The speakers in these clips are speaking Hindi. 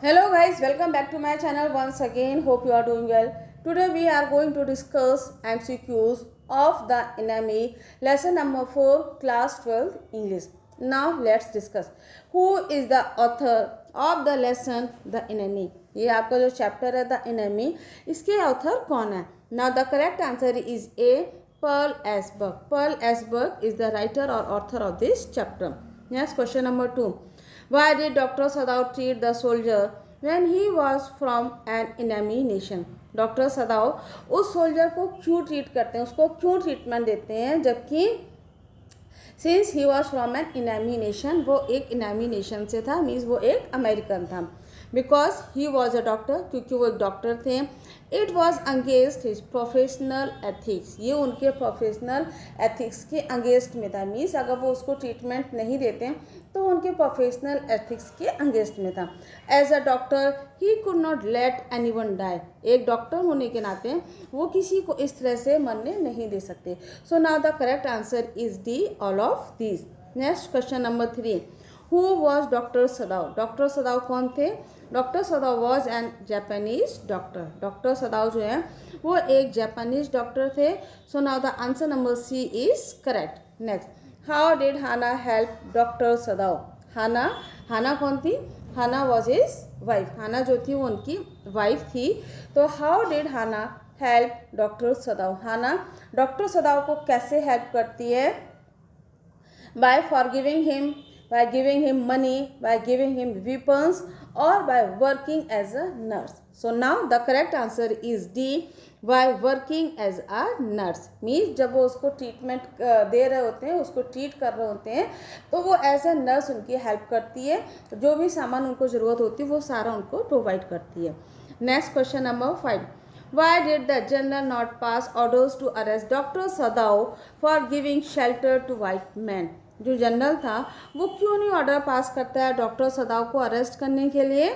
Hello guys, welcome back to my channel once again. Hope you are doing well. Today we are going to discuss MCQs of the enemy lesson number 4 class 12 English. Now let's discuss who is the author of the lesson the enemy. ये आपका जो चैप्टर है द enemy, इसके ऑथर कौन है? Now the correct answer is A. Pearl Asberg. Pearl Asberg is the writer or author of this chapter. Next question number 2. Why did Dr. Sadao treat the soldier when he was from an enemy nation? Doctor सदाओ उस सोल्जर को क्यों ट्रीट करते हैं, उसको क्यों ट्रीटमेंट देते हैं, जबकि since he was from an enemy nation, वो एक इनामी नेशन से था, मीन्स वो एक अमेरिकन था. Because he was a doctor, क्योंकि वो एक डॉक्टर थे. It was against his professional ethics, ये उनके प्रोफेशनल एथिक्स के अगेंस्ट में था. मीन्स अगर वो उसको ट्रीटमेंट नहीं देते तो उनके प्रोफेशनल एथिक्स के अगेंस्ट में था. As a doctor he could not let anyone die, एक डॉक्टर होने के नाते वो किसी को इस तरह से मरने नहीं दे सकते. So now the correct answer is D, all of these. Next question number 3. Who was doctor Sadao? Doctor Sadao कौन थे? Doctor Sadao was an Japanese doctor. Doctor Sadao जो है वो एक जापानीज डॉक्टर थे. So now the answer number C is correct. Next, how did Hana help doctor Sadao? Hana कौन थी? Hana was his wife. Hana जो थी वो उनकी वाइफ थी. तो how did Hana help doctor Sadao? Hana doctor Sadao को कैसे हेल्प करती है? By forgiving him, by giving him money, by giving him weapons, or by working as a nurse. So now the correct answer is D, by working as a nurse. Means जब वो उसको ट्रीटमेंट दे रहे होते हैं, उसको ट्रीट कर रहे होते हैं, तो वो एज ए नर्स उनकी हेल्प करती है. जो भी सामान उनको ज़रूरत होती है वो सारा उनको प्रोवाइड करती है. Next question number 5. Why did the general not pass orders to arrest Dr. Sadao for giving shelter to white men? जो जनरल था वो क्यों नहीं ऑर्डर पास करता है डॉक्टर सदाओ को अरेस्ट करने के लिए?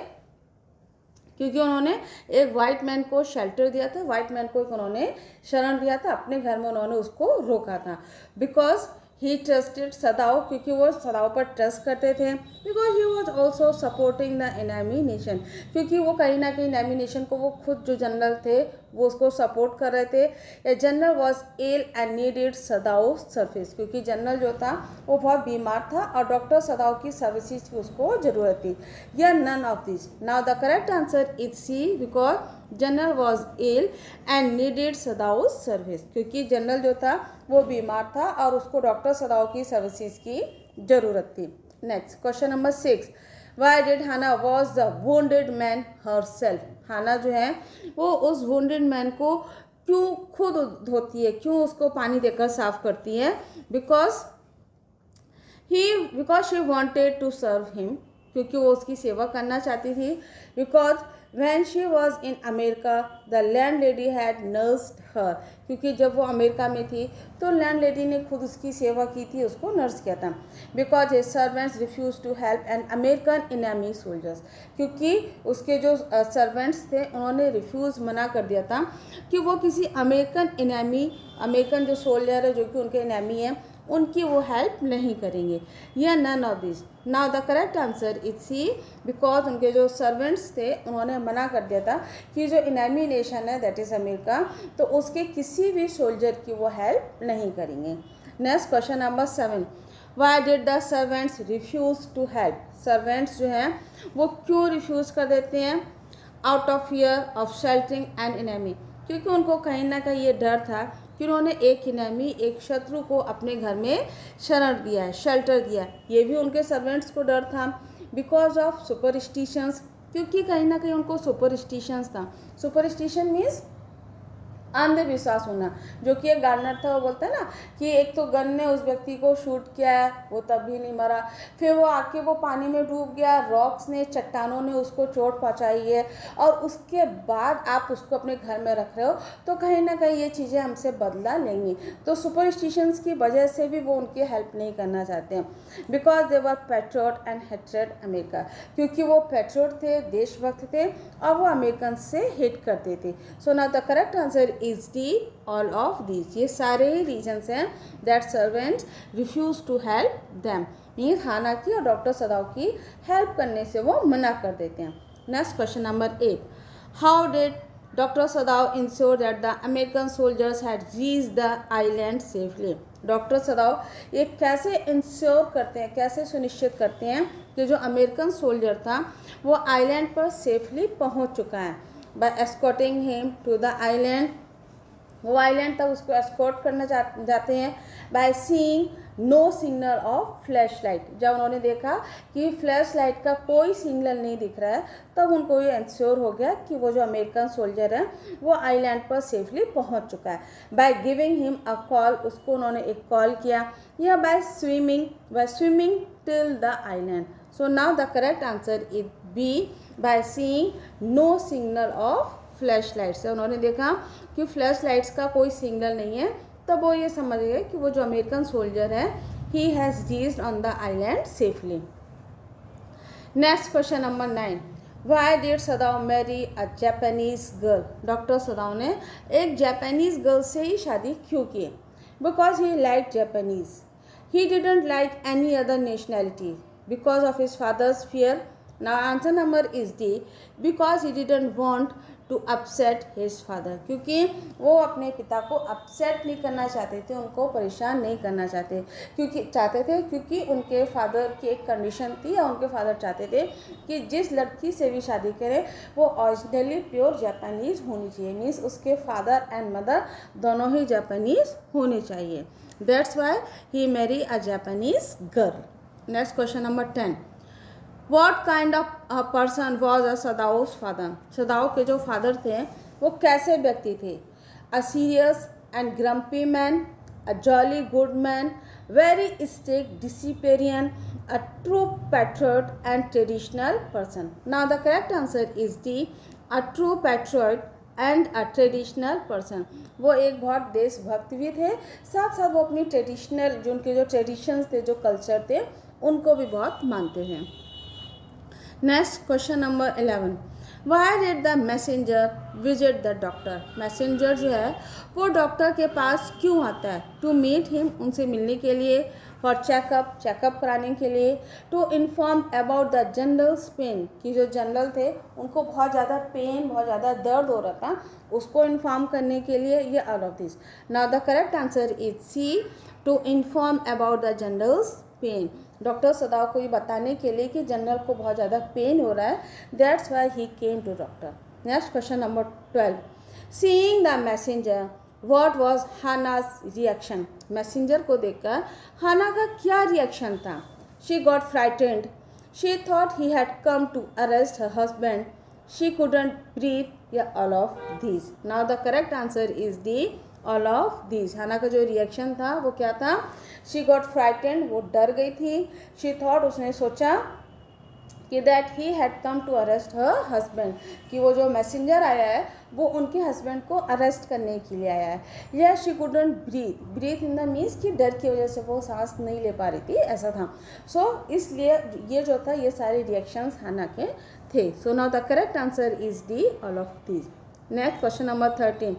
क्योंकि उन्होंने एक वाइट मैन को शेल्टर दिया था, वाइट मैन को उन्होंने शरण दिया था, अपने घर में उन्होंने उसको रोका था. बिकॉज ही ट्रस्टेड सदाओ, क्योंकि वो सदाओ पर ट्रस्ट करते थे. Because he was also supporting the इनामी नेशन, क्योंकि वो कहीं ना कहीं इनामी नेशन को वो खुद जो जनरल थे वो उसको सपोर्ट कर रहे थे. A general was ill and needed Sadao service, क्योंकि जनरल जो था वो बहुत बीमार था और डॉक्टर सदाओ की सर्विसेज की उसको ज़रूरत थी. या none of this. Now the correct answer is C, because general was ill and needed Sadao service, क्योंकि जनरल जो था वो बीमार था और उसको डॉक्टर सदाओ की सर्विसेज की ज़रूरत थी. Next question number 6. Why did Hana was the wounded man herself? Hana जो है वो उस वुंडेड मैन को क्यों खुद धोती है, क्यों उसको पानी देकर साफ करती है? Because she wanted to serve him, क्योंकि वो उसकी सेवा करना चाहती थी. Because when she was in America, the landlady had nursed her, क्योंकि जब वो अमेरिका में थी तो लैंडलेडी ने खुद उसकी सेवा की थी, उसको नर्स किया था. Because his servants refused to help an American enemy soldiers, क्योंकि उसके जो सर्वेंट्स थे उन्होंने रिफ्यूज़ मना कर दिया था कि वो किसी अमेरिकन जो सोल्जर है जो कि उनके एनेमी है उनकी वो हेल्प नहीं करेंगे. या none of this. Now the correct answer is C, because उनके जो सर्वेंट्स थे उन्होंने मना कर दिया था कि जो इनामी नेशन है दैट इज़ अमेरिका, तो उसके किसी भी सोल्जर की वो हेल्प नहीं करेंगे. Next question number 7. Why did the servants refuse to help? Servants जो हैं वो क्यों रिफ्यूज़ कर देते हैं? Out of fear of sheltering an enemy, क्योंकि उनको कहीं ना कहीं ये डर था कि उन्होंने एक इनेमी, एक शत्रु को अपने घर में शरण दिया है, शेल्टर दिया है. ये भी उनके सर्वेंट्स को डर था. बिकॉज ऑफ सुपरस्टिशंस, क्योंकि कहीं ना कहीं उनको सुपरस्टिशंस था. सुपरस्टिशन मीन्स अंधविश्वास होना. जो कि एक गार्डनर था वो बोलता है ना कि एक तो गन ने उस व्यक्ति को शूट किया है, वो तब भी नहीं मरा, फिर वो आके वो पानी में डूब गया, रॉक्स ने, चट्टानों ने उसको चोट पहुंचाई है, और उसके बाद आप उसको अपने घर में रख रहे हो, तो कहीं ना कहीं ये चीज़ें हमसे बदला लेंगी. तो सुपरस्टिशंस की वजह से भी वो उनकी हेल्प नहीं करना चाहते हैं. Because they were patriot and hated America, क्योंकि वो पैट्रियट थे, देशभक्त थे, और वो अमेरिकन से हेट करते थे. So now the correct answer is D, all of this. ये सारे ही रीजन्स हैं that servants refuse to help them. Means Hana की और डॉक्टर सदाओ की हेल्प करने से वो मना कर देते हैं. Next question number 8, how did doctor सदाव ensure that the American soldiers had reached the island safely. Doctor सदाव ये कैसे इंश्योर करते हैं, कैसे सुनिश्चित करते हैं कि जो अमेरिकन सोल्जर था वो आइलैंड पर सेफली पहुंच चुका है। By escorting him to the island, वो आइलैंड तक उसको एस्कॉर्ट करना जाते हैं। By seeing no signal of flash light, जब उन्होंने देखा कि फ्लैश लाइट का कोई सिग्नल नहीं दिख रहा है तब उनको ये इंश्योर हो गया कि वो जो अमेरिकन सोल्जर है वो आइलैंड पर सेफली पहुंच चुका है। By giving him a call, उसको उन्होंने एक कॉल किया, या by swimming till the island. So now the correct answer is B, by seeing no signal of flash lights. उन्होंने देखा कि फ्लैश लाइट्स का कोई सिग्नल नहीं है तब वो ये समझ गए कि वो जो अमेरिकन सोल्जर है he has reached on the island safely. Next question number 9, why did सदाव marry a Japanese girl. Doctor Sadao ने एक जापानीज गर्ल से ही शादी क्यों की? Because he like Japanese, he didn't like any other nationality, because of his father's fear. Now answer number is D, because he didn't want to upset his father, क्योंकि वो अपने पिता को अपसेट नहीं करना चाहते थे, उनको परेशान नहीं करना क्योंकि उनके फादर की एक कंडीशन थी, या उनके फादर चाहते थे कि जिस लड़की से भी शादी करें वो ओरिजिनली प्योर जापानीज़ होनी चाहिए, मीन्स उसके फादर एंड मदर दोनों ही जापानीज़ होने चाहिए। That's why he marry a Japanese girl. Next question number 10, What kind of a person was a सदाउ's father? सदाउ के जो फादर थे वो कैसे व्यक्ति थे? A serious and grumpy man, a jolly good man, very strict disciplinarian, a true patriot and traditional person. Now the correct answer is D, a true patriot and a traditional person. वो एक बहुत देशभक्त भी थे, साथ साथ वो अपनी ट्रेडिशनल जो उनके जो ट्रेडिशंस थे, जो कल्चर थे, उनको भी बहुत मानते हैं। Next question number 11, Y did the messenger visit the doctor. Messenger जो है वो डॉक्टर के पास क्यों आता है? टू मीट हिम, उनसे मिलने के लिए, फॉर चेकअप कराने के लिए, to inform about the general's pain, कि जो जनरल थे उनको बहुत ज़्यादा पेन, बहुत ज़्यादा दर्द हो रहा था, उसको इन्फॉर्म करने के लिए, ये all of this. Now the correct answer is C, to inform about the general's pain. Doctor Sadao को ये बताने के लिए कि जनरल को बहुत ज़्यादा पेन हो रहा है, that's why he came to doctor. Next question number 12, seeing the messenger what was Hana's reaction. Messenger को देखकर हाना का क्या रिएक्शन था? She got frightened, she thought he had come to arrest her husband, she couldn't breathe, या all of these. Now the correct answer is D, all of these. Hana का जो रिएक्शन था वो क्या था? शी गॉट फ्राइटेंड, वो डर गई थी, शी थॉट, उसने सोचा कि that he had come to arrest her husband, कि वो जो मैसेंजर आया है वो उनके हस्बैंड को अरेस्ट करने के लिए आया है, या she couldn't breathe in the means कि डर की वजह से वो सांस नहीं ले पा रही थी, ऐसा था। सो इसलिए ये जो था ये सारे रिएक्शंस हाना के थे। So now the correct answer is D, all of these. Next question number 13,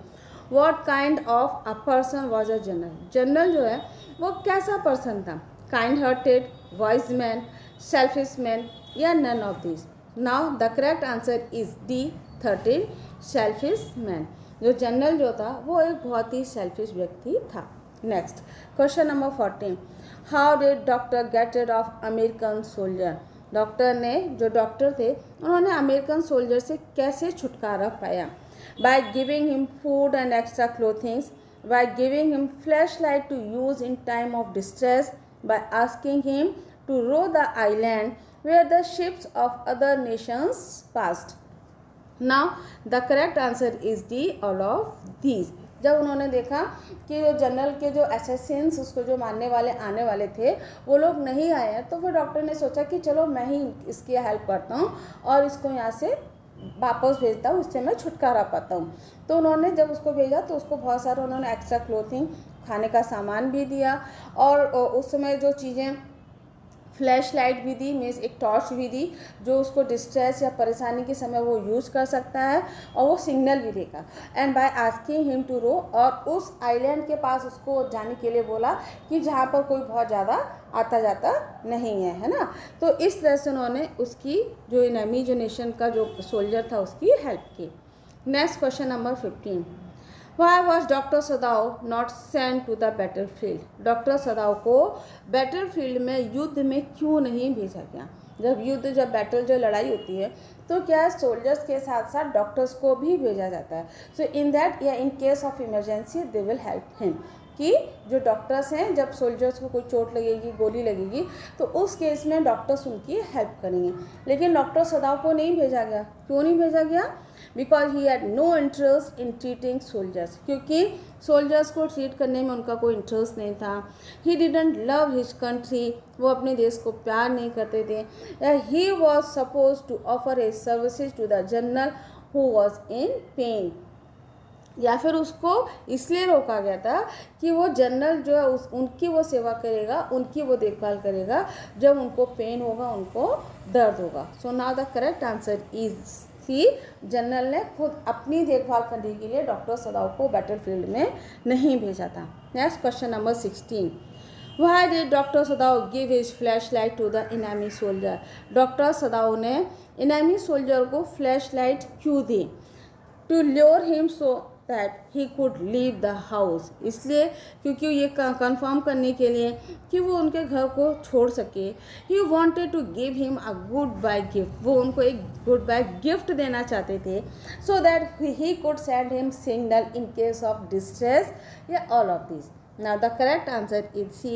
what kind of a person was a general. General जो है वो कैसा पर्सन था? Kind hearted, wise man, selfish man, या none of this. Now the correct answer is D, 13, selfish man. जो जनरल जो था वो एक बहुत ही सेल्फिश व्यक्ति था। Next question number 14, how did doctor gate rid of American soldier. Doctor ने, जो डॉक्टर थे, उन्होंने अमेरिकन सोल्जर से कैसे छुटकारा पाया? by giving him food and extra clothing, by giving him flashlight to use in time of distress, by asking him to row the island where the ships of other nations passed. Now the correct answer is D, all of these. जब उन्होंने देखा कि जो जनरल के जो असैसिन्स, उसको जो मारने वाले आने वाले थे, वो लोग नहीं आए हैं, तो फिर डॉक्टर ने सोचा कि चलो मैं ही इसकी हेल्प करता हूँ और इसको यहाँ से वापस भेजता हूँ, उससे मैं छुटकारा पाता हूँ। तो उन्होंने जब उसको भेजा तो उसको बहुत सारा उन्होंने एक्स्ट्रा क्लोथिंग, खाने का सामान भी दिया, और उस समय जो चीज़ें फ्लैश लाइट भी दी, मीन्स एक टॉर्च भी दी जो उसको डिस्ट्रेस या परेशानी के समय वो यूज़ कर सकता है, और वो सिग्नल भी देगा। And by asking him to row, और उस आइलैंड के पास उसको जाने के लिए बोला कि जहाँ पर कोई बहुत ज़्यादा आता जाता नहीं है ना। तो इस तरह से उन्होंने उसकी जो एनिमी जो नेशन का जो सोल्जर था उसकी हेल्प की। Next question number 15, Why was doctor Sadao not sent to the battlefield? Doctor Sadao को बैटल फील्ड में युद्ध में क्यों नहीं भेजा गया? जब बैटल जो लड़ाई होती है तो क्या सोल्जर्स के साथ साथ डॉक्टर्स को भी भेजा जाता है। सो इन दैट या इन case of emergency they will help him, कि जो डॉक्टर्स हैं जब सोल्जर्स को कोई चोट लगेगी, गोली लगेगी, तो उस केस में डॉक्टर्स उनकी हेल्प करेंगे। लेकिन डॉक्टर सदाव को नहीं भेजा गया। क्यों नहीं भेजा गया? Because he had no interest in treating soldiers, क्योंकि सोल्जर्स को ट्रीट करने में उनका कोई इंटरेस्ट नहीं था। He didn't love his country, वो अपने देश को प्यार नहीं करते थे। He was suppose to offer his services to the general who was in pain, या फिर उसको इसलिए रोका गया था कि वो जनरल जो है उनकी वो सेवा करेगा, उनकी वो देखभाल करेगा जब उनको पेन होगा, उनको दर्द होगा। So now the correct answer is C, general ने खुद अपनी देखभाल करने के लिए डॉक्टर सदाव को बैटलफील्ड में नहीं भेजा था। Next question number 16, Why did doctor Sadao give his flash light to the enemy soldier? Doctor Sadao ने इनामी सोल्जर को फ्लैश लाइट क्यों दी? To lure him so that he could leave the house, इसलिए क्योंकि ये कंफर्म करने के लिए कि वो उनके घर को छोड़ सके। He wanted to give him a goodbye gift, वो उनको एक गुड बाय गिफ्ट देना चाहते थे, so that he could send him signal in case of distress, या all of this. Now the correct answer is C,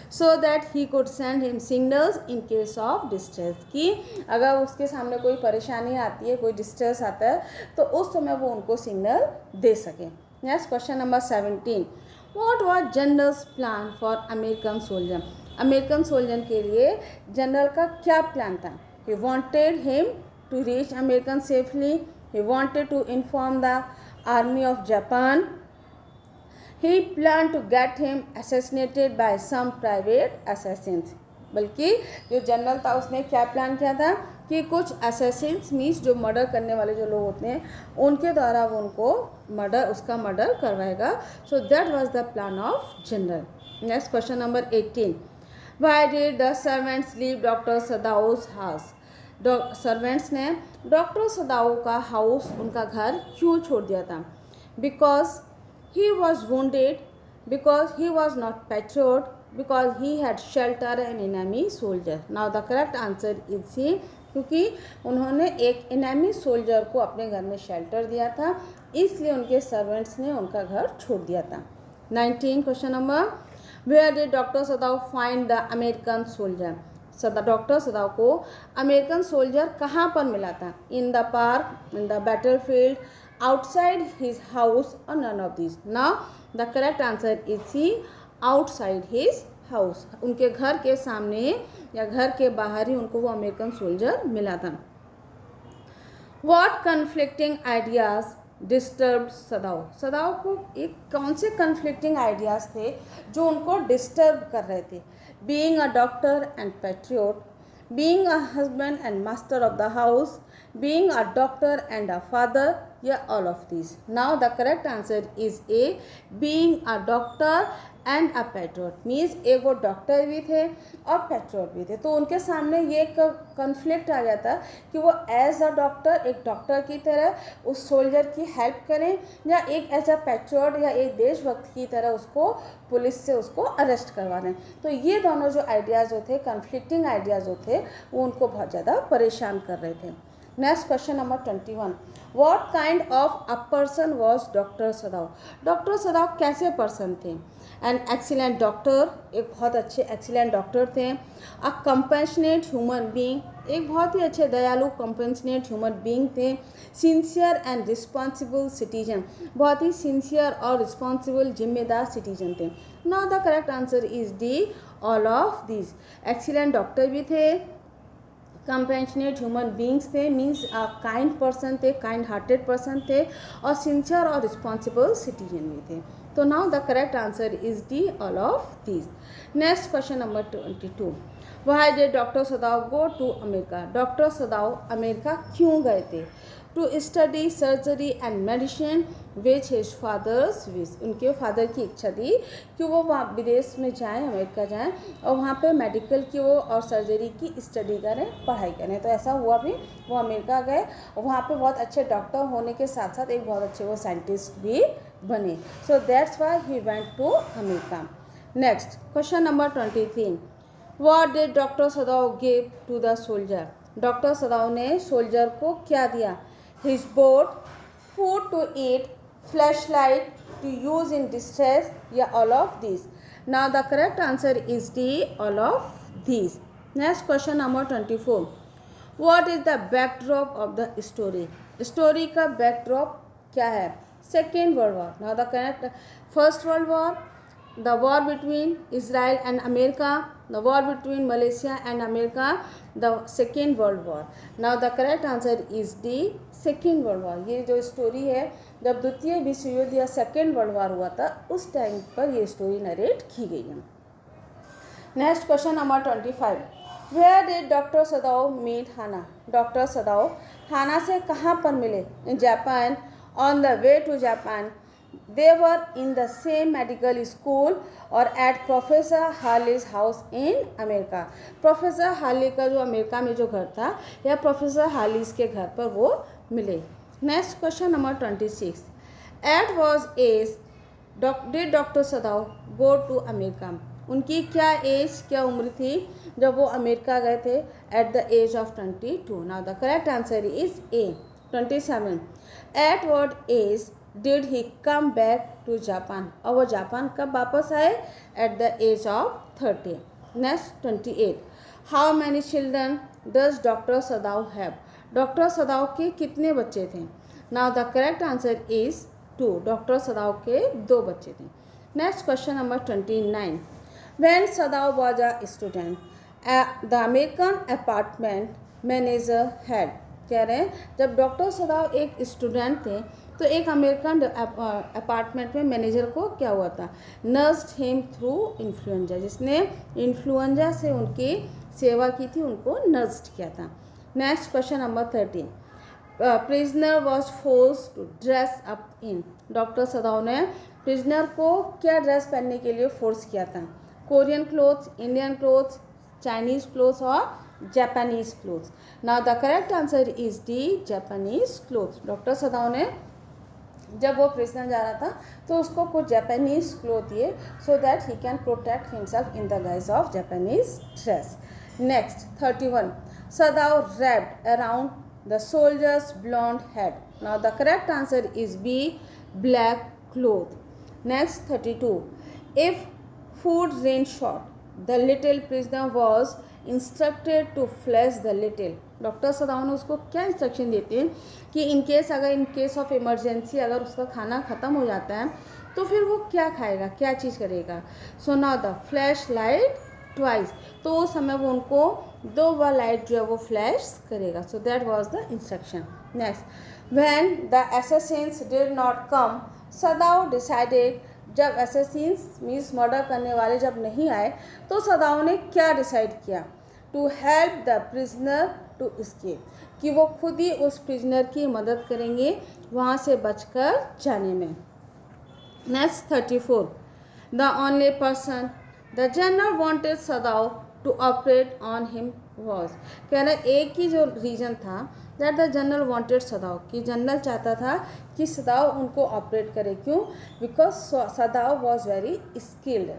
so that he could send him signals in case of distress, कि अगर उसके सामने कोई परेशानी आती है, कोई डिस्ट्रेस आता है, तो उस समय वो उनको सिग्नल दे सके। Next question number 17, What was generals plan for American soldier? American soldier के लिए जनरल का क्या प्लान था? He wanted him to reach American safely, he wanted to inform the army of Japan, he planned to get him assassinated by some private assassins। बल्कि जो जनरल था उसने क्या प्लान किया था कि कुछ असैसिन्स मीन्स जो मर्डर करने वाले जो लोग होते हैं उनके द्वारा वो उनको उसका मर्डर करवाएगा। So that was the plan of general. Next question number 18, why did the servants leave doctor Sadao's house? Servants ने डॉक्टर सदाउ का हाउस, उनका घर क्यों छोड़ दिया था? Because he was wounded, because he was not patriot, because he had shelter an enemy soldier। Now the correct answer is C, क्योंकि उन्होंने एक enemy soldier को अपने घर में शेल्टर दिया था, इसलिए उनके सर्वेंट्स ने उनका घर छोड़ दिया था। 19 question number, where did doctor सदाव find the American soldier? Doctor Sadao को अमेरिकन सोल्जर कहाँ पर मिला था? In the park, in the battlefield, outside his house, or none of these? Now the correct answer is C, outside his house। उनके घर के सामने या घर के बाहर ही उनको वो अमेरिकन सोल्जर मिला था। What conflicting ideas disturbed सदाव? सदाव को एक कौन से conflicting ideas थे जो उनको डिस्टर्ब कर रहे थे? Being a doctor and patriot, being a husband and master of the house, being a doctor and a father, या all of these? Now the correct answer is A, being a doctor and a patriot, means एक वो डॉक्टर भी थे और पैट्रियट भी थे। तो उनके सामने ये एक कन्फ्लिक्ट आ गया था कि वो एज अ डॉक्टर, एक डॉक्टर की तरह उस सोल्जर की हेल्प करें, या एक एज अ पैट्रियट या एक देशभक्त की तरह उसको पुलिस से उसको अरेस्ट करवा दें। तो ये दोनों जो आइडियाज़ जो थे, कन्फ्लिक्टिंग आइडियाज़ जो थे, वो उनको बहुत ज़्यादा परेशान कर रहे थे। Next question number 21, what kind of a person was doctor सदाव? Doctor सदाव कैसे पर्सन थे? एन एक्सीलेंट डॉक्टर, एक बहुत अच्छे एक्सीलेंट डॉक्टर थे। अ कंपैशनेट ह्यूमन बीइंग, एक बहुत ही अच्छे दयालु कंपैशनेट ह्यूमन बीइंग थे। सिंसियर एंड रिस्पॉन्सिबल सिटीजन, बहुत ही सिंसियर और रिस्पॉन्सिबल जिम्मेदार सिटीजन थे। Now the correct answer is D, all of this. Excellent doctor भी थे, कंपैशनेट ह्यूमन बींग्स थे, मीन्स काइंड पर्सन थे, काइंड हार्टेड पर्सन थे, और सिंसियर और रिस्पॉन्सिबल सिटीजन भी थे। तो now the correct answer is D, all of this. Next question number 22, why did doctor सदाव go to America, doctor Sadao America क्यों गए थे? To study surgery and medicine which his father's wish, उनके फादर की इच्छा थी कि वो वहाँ विदेश में जाएं, अमेरिका जाएं और वहाँ पे मेडिकल की वो और सर्जरी की स्टडी करें, पढ़ाई करें। तो ऐसा हुआ भी, वो अमेरिका गए और वहाँ पे बहुत अच्छे डॉक्टर होने के साथ साथ एक बहुत अच्छे वो साइंटिस्ट भी बने। So that's why he went to America. Next question number 23, what did doctor Sadao give to the soldier, doctor Sadao ने सोल्जर को क्या दिया? His boat, food to eat, flashlight to use in distress, या all of this? Now the correct answer is D, all of this. Next question number 24, what is the backdrop of the story, story का बैकड्रॉप क्या है? Second world war. Now the correct, first world war, the war between Israel and America, the war between Malaysia and America, the second world war. Now the correct answer is D, second world war. ये जो स्टोरी है, जब द्वितीय विश्व युद्ध या सेकेंड वर्ल्ड वार हुआ था उस टाइम पर ये स्टोरी नरेट की गई है। Next question number 25, where did doctor Sadao meet Hana, doctor Sadao Hana से कहाँ पर मिले? In Japan, on the way to Japan, they were in the same medical school और at Professor Harley's house in America. Professor Harley का जो अमेरिका में जो घर था या Professor Harley's के घर पर वो मिले। Next question number 26, at was age did doctor सदाव go to America, उनकी क्या एज, क्या उम्र थी जब वो अमेरिका गए थे? at the age of 22. Now the correct answer is A, 27. at what age did he come back to Japan, और वो जापान कब वापस आए? At the age of 30. Next 28, how many children does doctor Sadao have, doctor Sadao के कितने बच्चे थे? Now the correct answer is 2, doctor Sadao के 2 बच्चे थे। Next question number 29, when Sadao was a student the American apartment manager had, कह रहे हैं जब डॉक्टर सदाव एक स्टूडेंट थे तो एक अमेरिकन अपार्टमेंट में मैनेजर को क्या हुआ था? नर्स्ड हिम थ्रू इन्फ्लुएंजा, जिसने इन्फ्लुएंजा से उनकी सेवा की थी उनको नर्स्ड किया था। Next question number 13, prisoner was force to dress up in, doctor Sadao ने प्रिजनर को क्या ड्रेस पहनने के लिए फोर्स किया था? Korean clothes, Indian clothes, Chinese clothes और Japanese clothes. Now the correct answer is D, Japanese clothes. Doctor Sadao ने जब वो प्रिजनर जा रहा था तो उसको कुछ जापानीज क्लोथ दिए so that he can protect himself in the guise of Japanese dress. Next 31, Sadao wrapped around the soldier's blond head, now the correct answer is B, black cloth. Next 32, if food ran short the little prisoner was instructed to flash the little, doctor Sadao ने उसको क्या इंस्ट्रक्शन देते हैं कि इन केस ऑफ इमरजेंसी अगर उसका खाना ख़त्म हो जाता है तो फिर वो क्या खाएगा, क्या चीज़ करेगा? सो now the flash light twice, तो उस समय वो उनको 2 बार लाइट जो है वो फ्लैश करेगा। सो that was the instruction. Next, when the Assassin's did not come सदाव decided, जब असैसिन्स मीन्स मर्डर करने वाले जब नहीं आए तो सदाव ने क्या डिसाइड किया? To help the prisoner to escape, कि वो खुद ही उस प्रिजनर की मदद करेंगे वहाँ से बचकर जाने में। Next 34, the only person the general wanted Sadao to operate on him was, कह रहे एक ही जो रीज़न था that the general wanted Sadao, कि जनरल चाहता था कि सदाव उनको ऑपरेट करे। क्यों? Because Sadao was very skilled,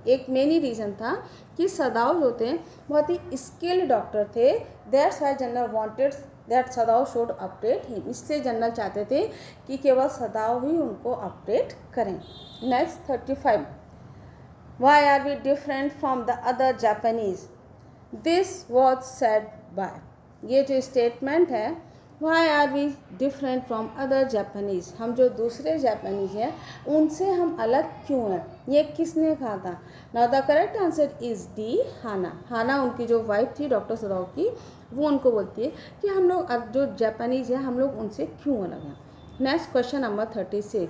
एक मेन ही रीज़न था कि सदाव जो थे बहुत ही स्किल्ड डॉक्टर थे, that's why general wanted that Sadao should operate him, इसलिए जनरल चाहते थे कि केवल सदाव ही उनको ऑपरेट करें। Next 35, why are we different from the other Japanese, this was said by, ये जो स्टेटमेंट है why are we different from other Japanese, हम जो दूसरे जापानीज हैं उनसे हम अलग क्यों हैं, ये किसने कहा था? Now the correct answer is D, Hana. Hana उनकी जो वाइफ थी डॉक्टर सदाव की, वो उनको बोलती है कि हम लोग जो जापानीज हैं हम लोग उनसे क्यों अलग हैं। Next question number 36,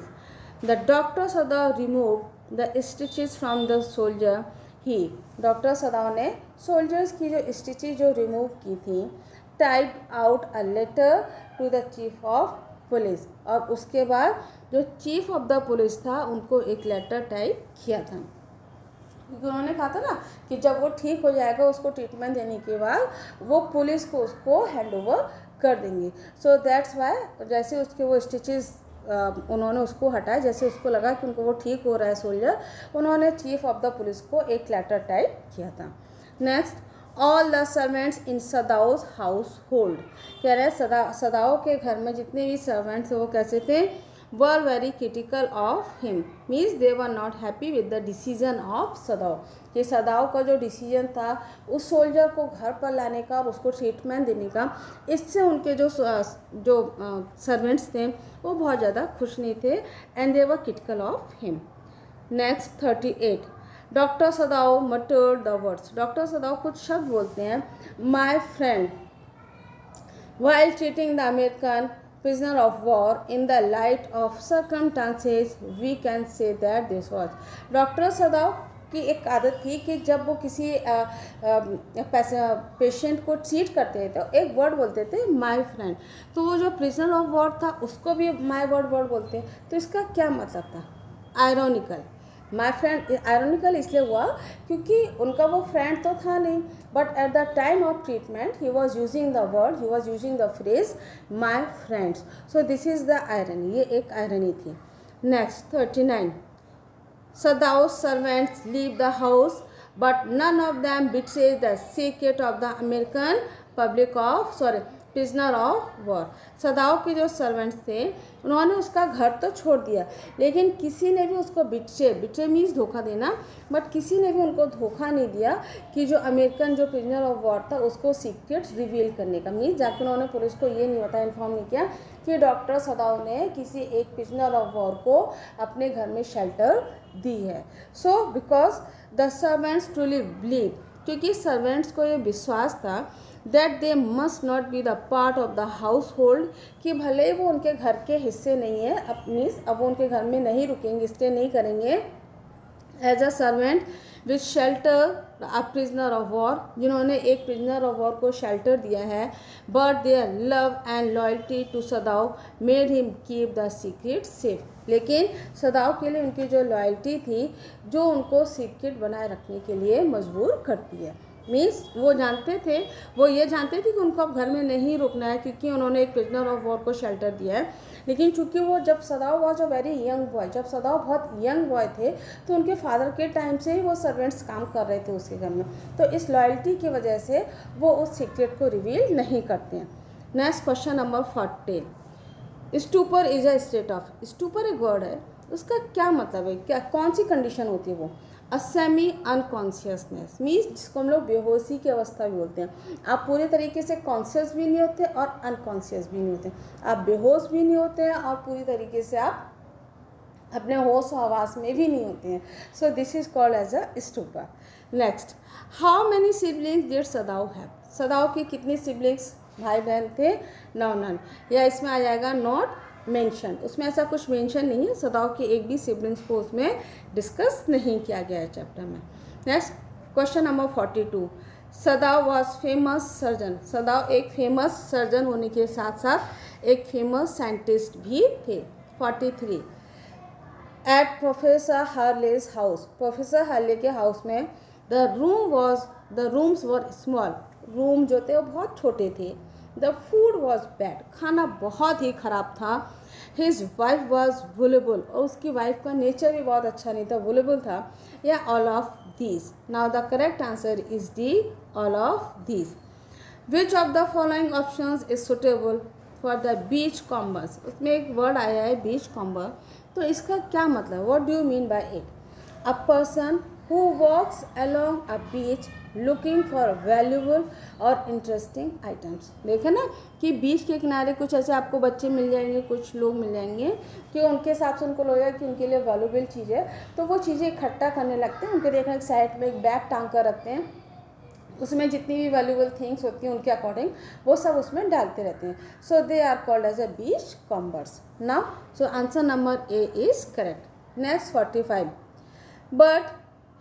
the doctor Sadao remove the stitches from the soldier ही डॉक्टर सदाव ने सोल्जर्स की जो स्टिचेज जो रिमूव की थी, type out a letter to the chief of police, और उसके बाद जो चीफ ऑफ द पुलिस था उनको एक लेटर टाइप किया था, क्योंकि उन्होंने कहा था ना कि जब वो ठीक हो जाएगा उसको ट्रीटमेंट देने के बाद वो पुलिस को उसको हैंड ओवर कर देंगे। सो दैट्स वाई जैसे उसके वो स्टिचेस उन्होंने उसको हटाया, जैसे उसको लगा कि उनको वो ठीक हो रहा है सोल्जर, उन्होंने चीफ ऑफ द पुलिस को एक लेटर टाइप किया था। Next, all the servants in Sadao's house hold, कह रहे हैं सदाओ के घर में जितने भी सर्वेंट्स वो कैसे थे, were very critical of him, means they were not happy with the decision of Sadao, कि सदाओ का जो डिसीजन था उस सोल्जर को घर पर लाने का और उसको ट्रीटमेंट देने का, इससे उनके जो सर्वेंट्स थे वो बहुत ज़्यादा खुश नहीं थे, and they were critical of him. Next 38, doctor Sadao मटर्ड the words, doctor सदाओ कुछ शब्द बोलते हैं, my friend while treating the American prisoner of war in the light of circumstances we can say that this was, doctor सदाव की एक आदत थी कि जब वो किसी पेशेंट को ट्रीट करते थे तो एक वर्ड बोलते थे माय फ्रेंड, तो वो जो प्रिजनर ऑफ वॉर था उसको भी माय वर्ड बोलते हैं, तो इसका क्या मतलब था, आयरोनिकल, माई फ्रेंड आयरोनिकल इसलिए हुआ क्योंकि उनका वो फ्रेंड तो था नहीं, but at the time of treatment he was using the word, he was using the phrase my friends, so this is the irony, ये एक आयरनी थी। Next 39, Sadao servants leave the house but none of them betrays the secret of the American public of prisoner of war, Sadao के जो सर्वेंट्स थे उन्होंने उसका घर तो छोड़ दिया, लेकिन किसी ने भी उसको बिट्रे मीन्स धोखा देना, बट किसी ने भी उनको धोखा नहीं दिया कि जो अमेरिकन जो प्रिजनर ऑफ वॉर था उसको सीक्रेट्स रिवील करने का, मीन्स जाकर उन्होंने पुलिस को ये नहीं होता इन्फॉर्म नहीं किया कि डॉक्टर सदाओ ने किसी एक प्रिजनर ऑफ वॉर को अपने घर में शेल्टर दी है। So because the servants truly believe, क्योंकि सर्वेंट्स को ये विश्वास था that they must not be the part of the house hold, कि भले ही वो उनके घर के हिस्से नहीं है, अब वो उनके घर में नहीं रुकेंगे, स्टे नहीं करेंगे as a servant with shelter a prisoner of war, जिन्होंने एक प्रिजनर ऑफ वॉर को शेल्टर दिया है, but their love and loyalty to Sadao made him keep the secret safe, लेकिन सदाओ के लिए उनकी जो लॉयल्टी थी जो उनको सीक्रेट बनाए रखने के लिए मजबूर करती है, मीन्स वो ये जानते थे कि उनको अब घर में नहीं रुकना है क्योंकि उन्होंने एक प्रिजनर ऑफ वॉर को शेल्टर दिया है, लेकिन चूंकि वो जब Sadao was a very young boy, जब सदाओ बहुत यंग बॉय थे तो उनके फादर के टाइम से ही वो सर्वेंट्स काम कर रहे थे उसके घर में, तो इस लॉयल्टी की वजह से वो उस सीक्रेट को रिवील नहीं करते हैं। Next question number 40, stupor is a state of, stupor एक वर्ड है, उसका क्या मतलब है, क्या कौन सी कंडीशन होती है वो, अ सेमी अनकॉन्शियसनेस, मीन्स जिसको हम लोग बेहोशी की अवस्था भी बोलते हैं, आप पूरे तरीके से कॉन्शियस भी नहीं होते और अनकॉन्शियस भी नहीं होते, आप बेहोश भी नहीं होते हैं और पूरी तरीके से आप अपने होश और आवास में भी नहीं होते हैं, so this is called as a stupor. Next, how many siblings did Sadao have, Sadao के कितने सिबलिंग्स भाई बहन थे, नन, या इसमें आ जाएगा नॉट मेंशन, उसमें ऐसा कुछ मेंशन नहीं है, सदाओ के एक भी सिबलिंग्स को उसमें डिस्कस नहीं किया गया है चैप्टर में। Next question number 42, Sadao was famous surgeon, Sadao एक फेमस सर्जन होने के साथ साथ एक फेमस साइंटिस्ट भी थे। 43, at professor Harley's house, professor Harley के हाउस में the rooms were small, room जो थे वो बहुत छोटे थे, द फूड वॉज बैड, खाना बहुत ही ख़राब था, हिज वाइफ वॉज वुलेबल, और उसकी वाइफ का नेचर भी बहुत अच्छा नहीं था, वुलेबल था, या all of these, now the correct answer is D, all of these. Which of the following options is suitable for the beach combers, उसमें एक वर्ड आया है बीच कॉम्बर, तो इसका क्या मतलब, what do you mean by it, a person who walks along a beach looking for valuable और इंटरेस्टिंग आइटम्स, देखें ना कि बीच के किनारे कुछ ऐसे आपको बच्चे मिल जाएंगे, कुछ लोग मिल जाएंगे कि उनके हिसाब से उनको लगेगा कि उनके लिए वैल्यूबल चीज़ है, तो वो चीज़ें इकट्ठा करने लगते हैं, उनके देखने साइड में एक बैग टांग कर रखते हैं, उसमें जितनी भी वैल्यूबल थिंग्स होती हैं उनके अकॉर्डिंग वो सब उसमें डालते रहते हैं, so they are called as a beachcombers. Now so answer number A is correct. Next 45, but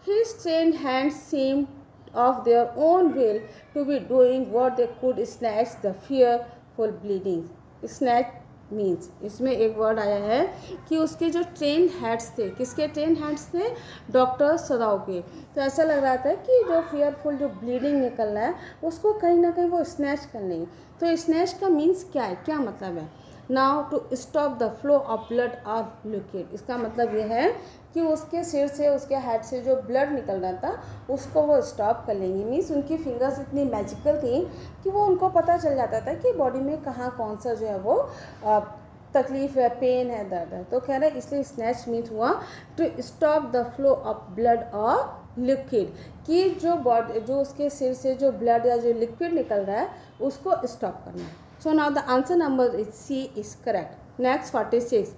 His trained hands seemed of their own will to be doing what they could snatch the fearful bleeding. Snatch means इसमें एक वर्ड आया है कि उसके जो ट्रेन हैंड्स थे, किसके ट्रेन हैंड्स थे? डॉक्टर सदाव के। तो ऐसा लग रहा था कि जो फियरफुल जो ब्लीडिंग निकल रहा है उसको कहीं ना कहीं वो स्नैच कर लेंगे। तो स्नैच का मीन्स क्या है, क्या मतलब है? Now to stop the flow of blood और लिक्विड। इसका मतलब ये है कि उसके सिर से, उसके हेड से जो ब्लड निकल रहा था उसको वो स्टॉप कर लेंगी। मीन्स उनकी फिंगर्स इतनी मैजिकल थी कि वो उनको पता चल जाता था कि बॉडी में कहाँ कौन सा जो है वो तकलीफ है, पेन है, दर्द है। तो कह रहे हैं इसलिए स्नैच मीन्स हुआ to stop the flow of blood और लिक्विड, कि जो बॉडी, जो उसके सिर से जो ब्लड या जो लिक्विड निकल रहा है उसको स्टॉप करना है। So now the answer number is C is correct. Next 46.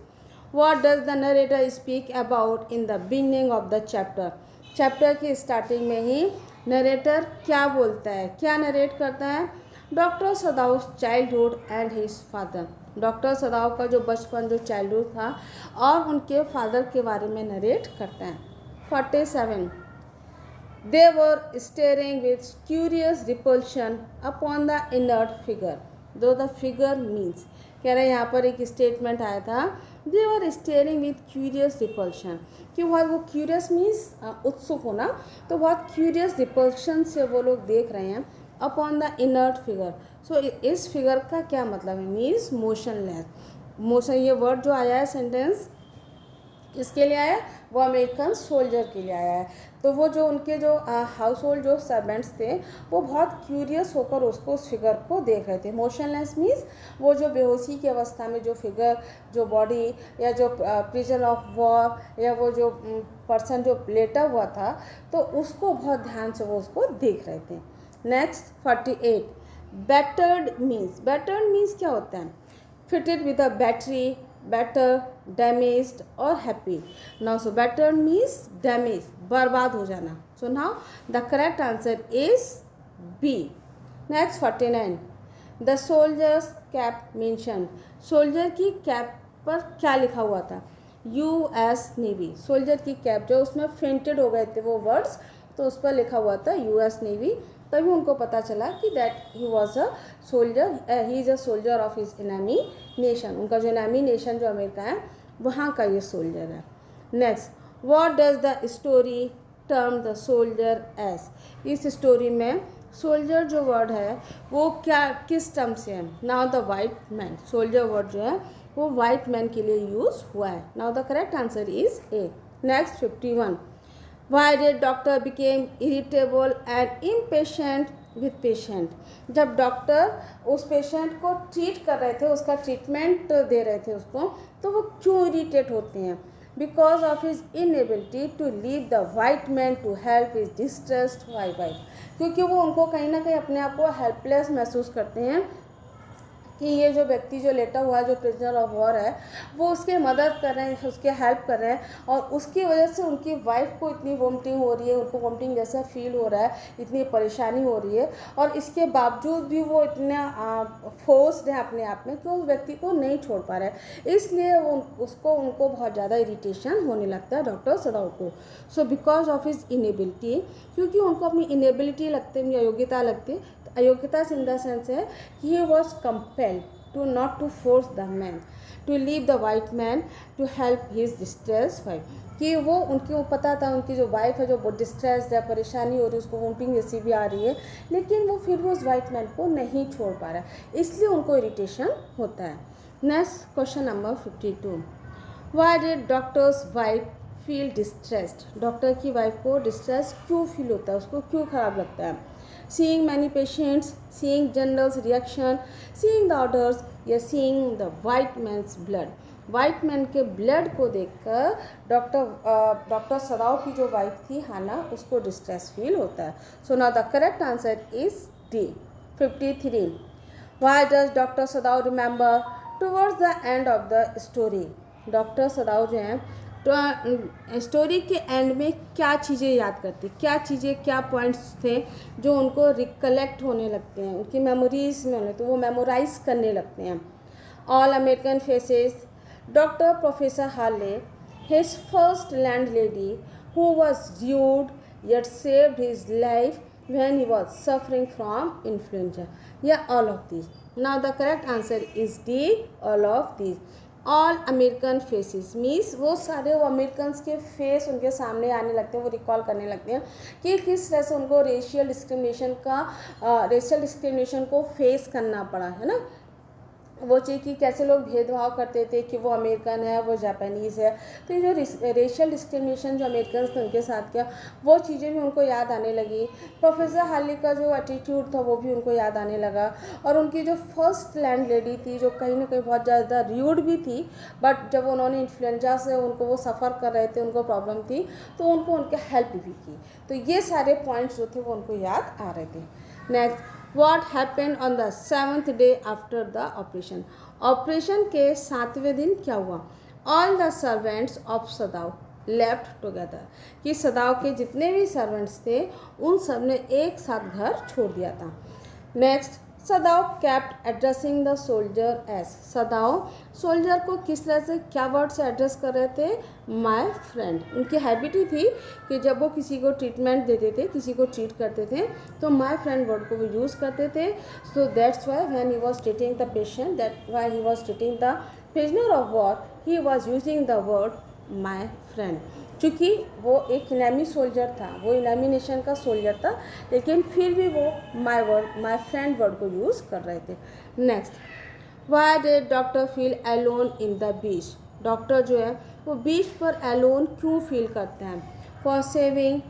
What does the narrator speak about in the beginning of the chapter? Chapter की स्टार्टिंग में ही नरेटर क्या बोलता है, क्या नरेट करता है? Doctor सदाव childhood and his father. Doctor सदाव का जो बचपन, जो चाइल्डहुड था और उनके फादर के बारे में नरेट करते हैं। 47. They were staring with curious repulsion upon the inert figure. दो द फिगर मीन्स, कह रहे हैं यहाँ पर एक स्टेटमेंट आया था, दे वर स्टेयरिंग विथ क्यूरियस रिपल्शन, कि बहुत वो क्यूरियस मीन्स उत्सुक होना, तो बहुत क्यूरियस रिपल्शन से वो लोग देख रहे हैं अपॉन द इनर्ट फिगर। सो इस फिगर का क्या मतलब है? Means motionless. मोशन, ये वर्ड जो आया है सेंटेंस किसके लिए आया है? वो अमेरिकन सोल्जर के लिए आया है। तो वो जो उनके जो हाउस होल्ड जो सर्वेंट्स थे वो बहुत क्यूरियस होकर उसको, उस फिगर को देख रहे थे। मोशनलेस मीन्स वो जो बेहोशी की अवस्था में जो फिगर, जो बॉडी या जो प्रिजन ऑफ वॉर या वो जो पर्सन जो लेटा हुआ था तो उसको बहुत ध्यान से वो उसको देख रहे थे। Next 48. Battered means, battered means क्या होता है? Fitted with a battery, better, damaged और happy. Now so better means damage, बर्बाद हो जाना। So now the correct answer is B. Next 49. The soldiers cap mention. Soldier की कैप पर क्या लिखा हुआ था? US Navy. सोल्जर की कैप जो उसमें फेंटेड हो गए थे वो वर्ड्स, तो उस पर लिखा हुआ था यूएस नेवी। तभी उनको पता चला कि that he was a soldier, he is a soldier of his enemy nation. उनका जो एनिमी नेशन जो अमेरिका है वहाँ का ये सोल्जर है। Next, what does the story term the soldier as. इस स्टोरी में सोल्जर जो वर्ड है वो क्या, किस टर्म से है? Now the white man. Soldier word जो है वो वाइट मैन के लिए यूज हुआ है। Now the correct answer is A. Next 51. Why did doctor became irritable and impatient with patient? जब डॉक्टर उस पेशेंट को ट्रीट कर रहे थे, उसका ट्रीटमेंट दे रहे थे उसको, तो वो क्यों इरिटेट होते हैं? Because of his inability to leave the white man to help his distressed wife. क्योंकि वो उनको कहीं ना कहीं अपने आप को हेल्पलेस महसूस करते हैं कि ये जो व्यक्ति जो लेटा हुआ है, जो प्रिजनर ऑफ वॉर है, वो उसके मदद कर रहे हैं, उसके हेल्प कर रहे हैं, और उसकी वजह से उनकी वाइफ को इतनी वोमिटिंग हो रही है, उनको वोमिटिंग जैसा फील हो रहा है, इतनी परेशानी हो रही है, और इसके बावजूद भी वो इतना फोर्स्ड है अपने आप में कि उस व्यक्ति को नहीं छोड़ पा रहा है। इसलिए वो उनको बहुत ज़्यादा इरिटेशन होने लगता है डॉक्टर सदाव को। So because of his inability, क्योंकि उनको अपनी इनेबिलिटी लगती है, अयोग्यता लगती है। अयोग्यता इन द सेंस है कि he was compelled to not to force the man to leave the white man to help his distress wife, कि वो उनके पता था उनकी जो वाइफ है जो बहुत डिस्ट्रेस्ड है, परेशानी हो रही है, उसको वोमिटिंग जैसी भी आ रही है, लेकिन वो फिर भी उस वाइट मैन को नहीं छोड़ पा रहा है, इसलिए उनको इरिटेशन होता है। Next question number 52. Why did doctors wife feel distressed. Doctor की वाइफ को डिस्ट्रेस क्यों फील होता है, उसको क्यों खराब लगता है? Seeing many patients, seeing general's reaction, seeing the orders, या seeing the white man's blood. White man के ब्लड को देखकर डॉक्टर सदाव की जो वाइफ थी हाना, उसको डिस्ट्रेस फील होता है। सो now the correct answer is D. 53. Why does doctor सदाव remember towards the end of the story. Doctor सदाव जो हैं तो स्टोरी के एंड में क्या चीज़ें याद करती, क्या चीज़ें, क्या पॉइंट्स थे जो उनको रिकलेक्ट होने लगते हैं, उनकी मेमोरीज में होने, तो वो मेमोराइज करने लगते हैं। All American faces, doctor professor Harley, his first land lady who was dude yet saved his life when he was suffering from influenza. Yeah, all of these. Now the correct answer is D, all of these. All American faces means वो सारे वो अमेरिकन के फेस उनके सामने आने लगते हैं, वो रिकॉल करने लगते हैं कि किस तरह से उनको रेशियल डिस्क्रिमिनेशन को फेस करना पड़ा है ना। वो चीज़ कि कैसे लोग भेदभाव करते थे कि वो अमेरिकन है, वो जापानीज़ है। तो ये जो रेशियल डिस्क्रिमिनेशन जो अमेरिकन ने उनके साथ किया, वो चीज़ें भी उनको याद आने लगी। प्रोफेसर हार्ली का जो एटीट्यूड था वो भी उनको याद आने लगा। और उनकी जो फर्स्ट लैंड लेडी थी, जो कहीं ना कहीं बहुत ज़्यादा र्यूड भी थी, बट जब उन्होंने इन्फ्लुएंजा से उनको वो सफ़र कर रहे थे, उनको प्रॉब्लम थी, तो उनको उनके हेल्प भी की। तो ये सारे पॉइंट्स जो थे वो उनको याद आ रहे थे। Next, What happened on the 7th day after the operation? Operation के 7वें दिन क्या हुआ? All the servants of सदाव left together. कि सदाव के जितने भी सर्वेंट्स थे उन सब ने एक साथ घर छोड़ दिया था। Next, सदाव kept addressing the soldier as. सदाव soldier को किस तरह से क्या वर्ड से एड्रेस कर रहे थे? My friend. उनकी हैबिट ही थी कि जब वो किसी को ट्रीटमेंट देते थे, किसी को ट्रीट करते थे, तो माय फ्रेंड वर्ड को वो यूज़ करते थे। सो that's why when he was treating the patient, that why he was treating the prisoner of war, he was using the word my friend. क्योंकि वो एक इनामी सोल्जर था, वो इनामी नेशन का सोल्जर था, लेकिन फिर भी वो माय फ्रेंड वर्ड को यूज़ कर रहे थे। Next, why did doctor feel alone in the beach? Doctor जो है वो बीच पर अलोन क्यों फील करते हैं? For saving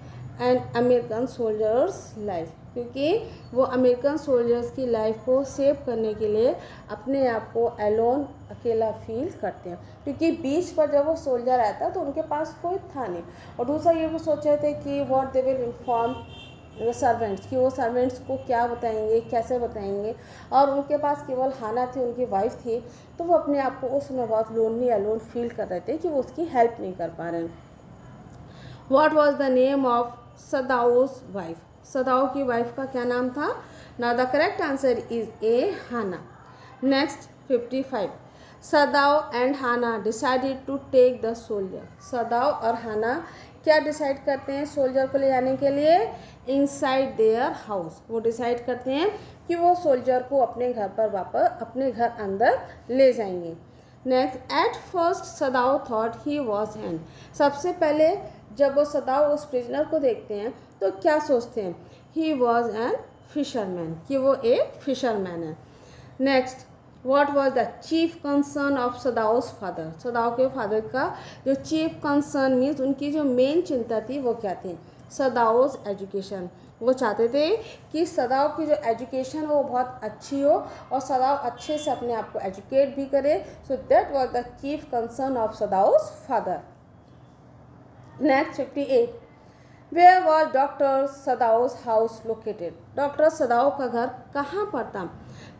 an American soldiers life, क्योंकि वो अमेरिकन सोल्जर्स की लाइफ को सेव करने के लिए अपने आप को अलोन, अकेला फील करते हैं। क्योंकि बीच पर जब वो सोल्जर आया था तो उनके पास कोई था नहीं, और दूसरा ये वो सोच रहे थे कि what they will inform servants, कि वो सर्वेंट्स को क्या बताएंगे, कैसे बताएंगे। और उनके पास केवल हाना थी, उनकी वाइफ थी, तो वो अपने आप को उस समय बहुत लोनली अलोन फील कर रहे थे कि वो उसकी हेल्प नहीं कर पा रहे हैं। What was the name of Sadao's wife? Sadao की वाइफ का क्या नाम था? Now the correct answer is A, Hana. Next 55, Sadao and Hana decided to take the soldier. Sadao और हाना क्या डिसाइड करते हैं सोल्जर को ले जाने के लिए? Inside their house. वो डिसाइड करते हैं कि वो सोल्जर को अपने घर पर वापस अपने घर अंदर ले जाएंगे। Next, at first Sadao thought he was hand. सबसे पहले जब वो सदाओ उस प्रिजनर को देखते हैं तो क्या सोचते हैं? ही वॉज एन फिशरमैन, कि वो एक फिशरमैन है। Next, what was the chief concern of Sadao's father? Sadao के फादर का जो चीफ कंसर्न मीन्स उनकी जो मेन चिंता थी वो क्या थी? सदाओस एजुकेशन। वो चाहते थे कि सदाओ की जो एजुकेशन है वो बहुत अच्छी हो और सदाओ अच्छे से अपने आप को एजुकेट भी करे। So that was the chief concern of Sadao's father. Next 58, where was doctor Sadao's house located? Doctor Sadao का घर कहाँ पर था?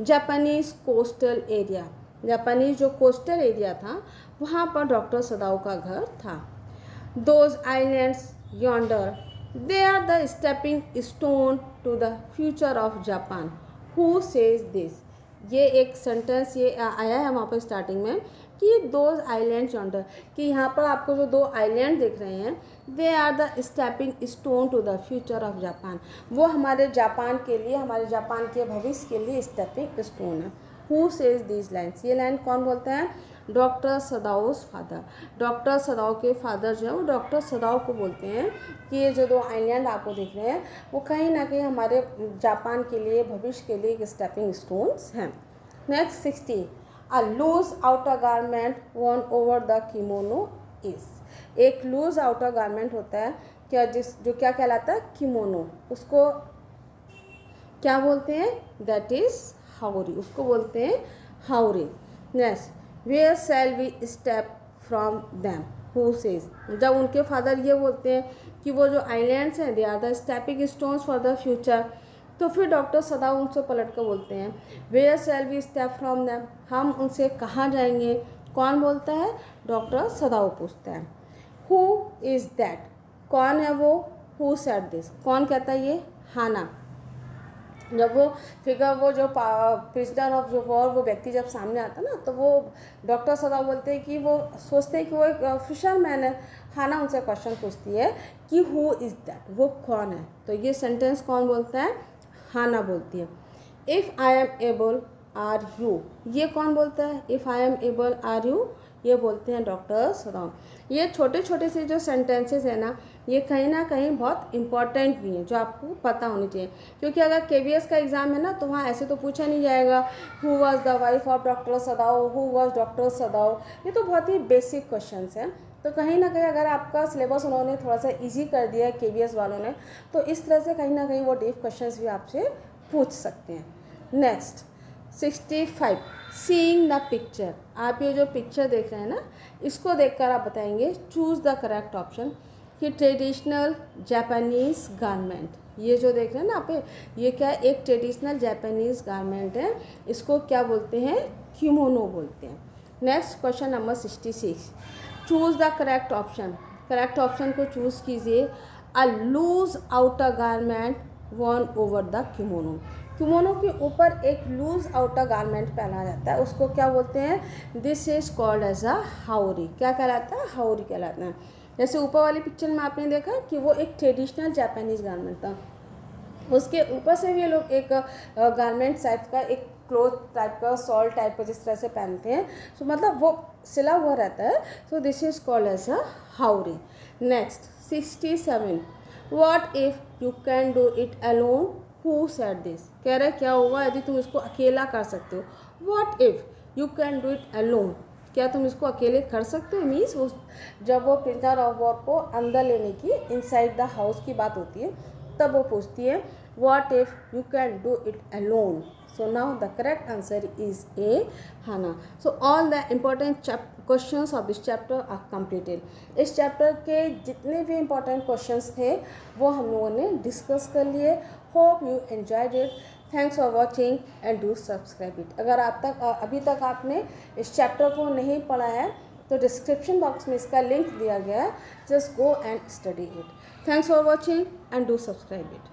Japanese coastal area. जापानीज जो कोस्टल एरिया था वहाँ पर डॉक्टर सदाओ का घर था। Those islands yonder, they are the stepping stone to the future of Japan. Who says this? ये एक सेंटेंस ये आया है वहाँ पर स्टार्टिंग में कि दोज आइलैंड्स यॉन्डर, कि यहाँ पर आपको जो दो आइलैंड दिख रहे हैं, they are the stepping stone to the future of Japan. वो हमारे जापान के लिए, हमारे जापान के भविष्य के लिए स्टेपिंग स्टोन है। Who says these lines? ये लाइन कौन बोलते हैं? Doctor Sadao's father. Doctor Sadao के फादर जो है वो डॉक्टर सदाओ को बोलते हैं कि ये जो दो आइलैंड आपको दिख रहे हैं वो कहीं ना कहीं हमारे जापान के लिए, भविष्य के लिए एक स्टेपिंग स्टोन्स हैं। Next 60, a loose outer garment worn over the kimono is. एक लूज आउटर गारमेंट होता है क्या, जो क्या कहलाता है? किमोनो। उसको क्या बोलते हैं? That is haori. उसको बोलते हैं haori. Next, where shall we step from them? Who says? जब उनके फादर ये बोलते हैं कि वो जो आइलैंड्स हैं they are the stepping stones for the future, तो फिर डॉक्टर सदाओ उनसे पलट कर बोलते हैं where shall we step from them? हम उनसे कहाँ जाएंगे? कौन बोलता है? डॉक्टर सदाओ पूछता है। Who is that? कौन है वो? Who said this? कौन कहता है ये? हाना। जब वो फिगर वो जो प्रिजनर ऑफ जो वॉर वो व्यक्ति जब सामने आता ना, तो वो डॉक्टर सदा बोलते हैं कि वो सोचते हैं कि वो एक फिशरमैन है। हाना उनसे क्वेश्चन पूछती है कि हु इज़ दैट, वो कौन है। तो ये सेंटेंस कौन बोलता है? हाना बोलती है। If I am able are you, ये कौन बोलता है? If I am able are you, ये बोलते हैं डॉक्टर सदाम। ये छोटे छोटे से जो सेंटेंसेस है ना, ये कहीं ना कहीं बहुत इंपॉर्टेंट भी हैं, जो आपको पता होनी चाहिए। क्योंकि अगर KVS का एग्ज़ाम है ना, तो वहाँ ऐसे तो पूछा नहीं जाएगा who was the wife of doctor Sadao, who was doctor सदाओ। ये तो बहुत ही बेसिक क्वेश्चंस हैं। तो कहीं ना कहीं अगर आपका सिलेबस उन्होंने थोड़ा सा ईजी कर दिया है KVS वालों ने, तो इस तरह से कहीं ना कहीं वो डीप क्वेश्चंस भी आपसे पूछ सकते हैं। Next 65, seeing the picture. आप ये जो पिक्चर देख रहे हैं ना, इसको देखकर आप बताएंगे चूज़ द करेक्ट ऑप्शन कि ट्रेडिशनल जापानीज़ गारमेंट। ये जो देख रहे हैं ना आप, ये क्या है? एक ट्रेडिशनल जापानीज़ गारमेंट है। इसको क्या बोलते हैं? किमोनो बोलते हैं। Next question number 66, choose the correct option. Correct option को चूज़ कीजिए। A loose outer garment worn over the kimono. Kimono के ऊपर एक लूज आउटर गारमेंट पहना जाता है, उसको क्या बोलते हैं? This is called as a haori. क्या कहलाता है? हाउरी कहलाता है। जैसे ऊपर वाली पिक्चर में आपने देखा कि वो एक ट्रेडिशनल जापानीज गारमेंट था, उसके ऊपर से भी ये लोग एक गारमेंट टाइप का, एक क्लोथ टाइप का, सॉल टाइप का जिस तरह से पहनते हैं, तो मतलब वो सिला हुआ रहता है। So this is called as a haori. Next 67, what if you can do it alone, who said this. कह रहे क्या होगा यदि तुम इसको अकेला कर सकते हो। What if you can do it alone, क्या तुम इसको अकेले कर सकते हो? मीन्स वो जब वो प्रिजनर ऑफ वॉर को अंदर लेने की, इनसाइड द हाउस की बात होती है, तब वो पूछती है what if you can do it alone. So now the correct answer is A, Hana. So all the important questions of this chapter are completed. इस चैप्टर के जितने भी important questions थे वो हम लोगों ने डिस्कस कर लिए। Hope you enjoyed it. Thanks for watching and do subscribe it. अगर अभी तक आपने इस चैप्टर को नहीं पढ़ा है तो डिस्क्रिप्शन बॉक्स में इसका लिंक दिया गया है, just go and study it. Thanks for watching and do subscribe it.